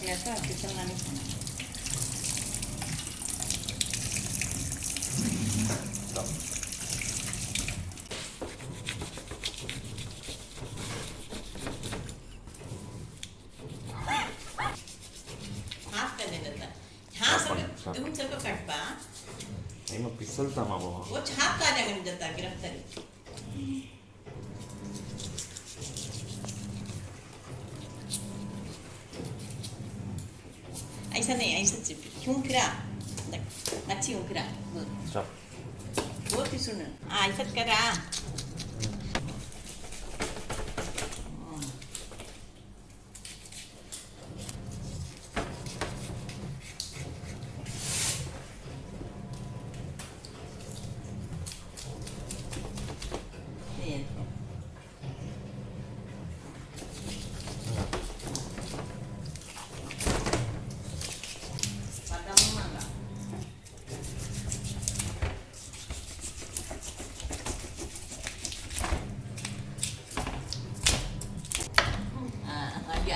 याचा किचन आणि तुम ಸ್ವಲ್ಪ ಕಟ್ಪ ನಿಮ್ಮ ಪಿಸಲ್ತಾ ಮಾವ वो छाप का जगन जता गिरफ्तारी ऐसा नहीं ऐसा क्यों फिरा अच्छी हूँ फिरा बहुत ही सुन ऐसा करा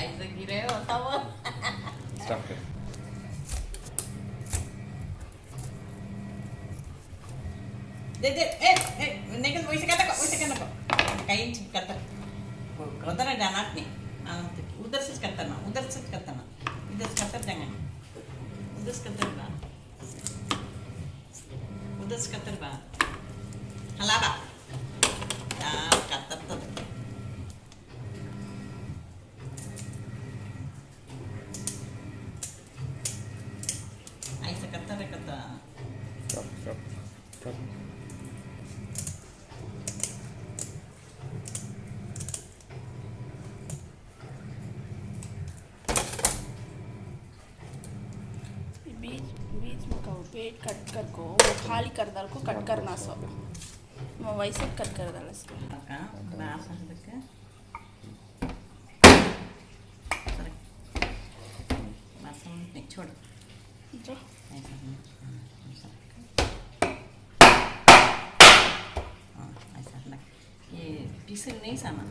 ऐसा गिरे होता वो स्टॉप कर दे निकल वैसे करना कहीं करता उधर जाना नहीं उधर से करता ना इधर से करता जाएंगे उधर से करता बा हलाबा करता तो ऐसा करता स्टॉप बीच में का पेट कट कर को वो खाली कर डाल को कट करना सब मैं वैसे कट कर डाला इसको छोड़ जो ऐसा ये पीसल नहीं सामान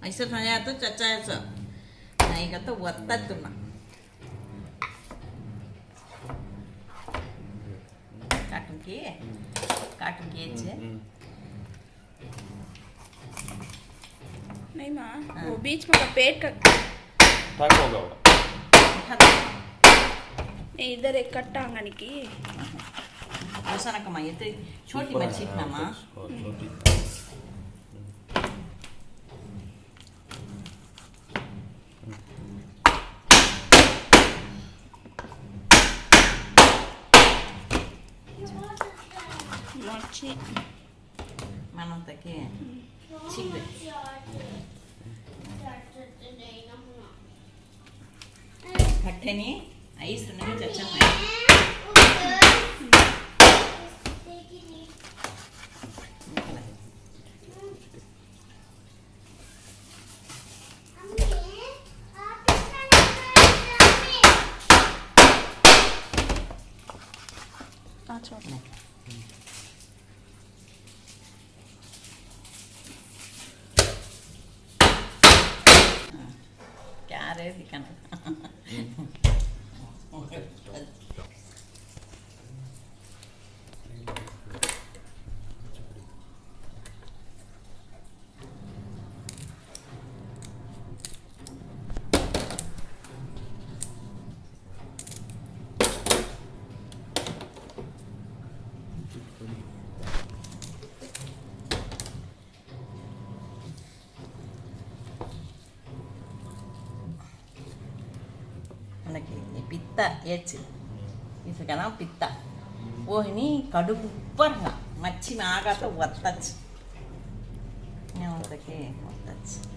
ऐसा खाया तो चचा ऐसा नहीं का तो वत्ता तुम काटूं के नहीं माँ वो बीच में का पेट का टाइप होगा वो नहीं इधर एक कट्टा आंगन की ऐसा ना कमाई तो छोटी मच्छी ना माँ मच्छी मानो तक है ठीक है खट्टे नहीं आइस नहीं चचा है अच्छा क्या रहे दिखाना पित्ता इसका पित्ता वो है कड़ुपु ऊपर मच्छी में आगा तो वत्तच वत्तच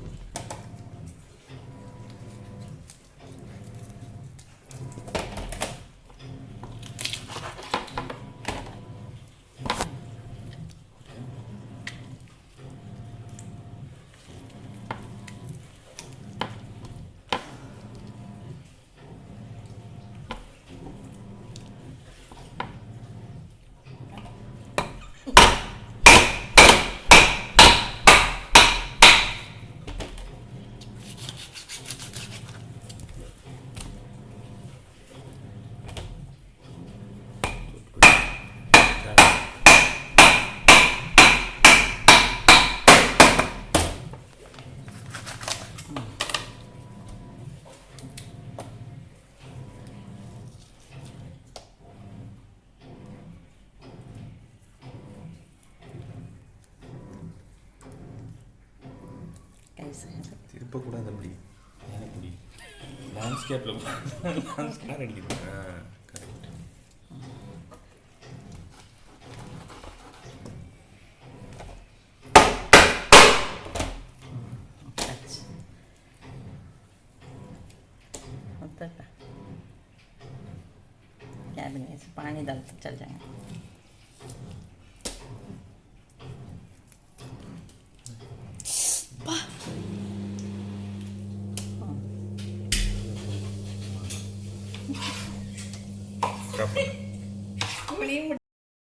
कैसे திருப்பக்கூடாது அப்படி ஏன் அப்படி லேண்ட்ஸ்கேப்பில் லேண்ட்ஸ்கேப் அடிக்குது கரெக்ட் अच्छा होता है क्या भी नहीं ऐसे पानी डालते चल जाएंगे ஸ்டாப்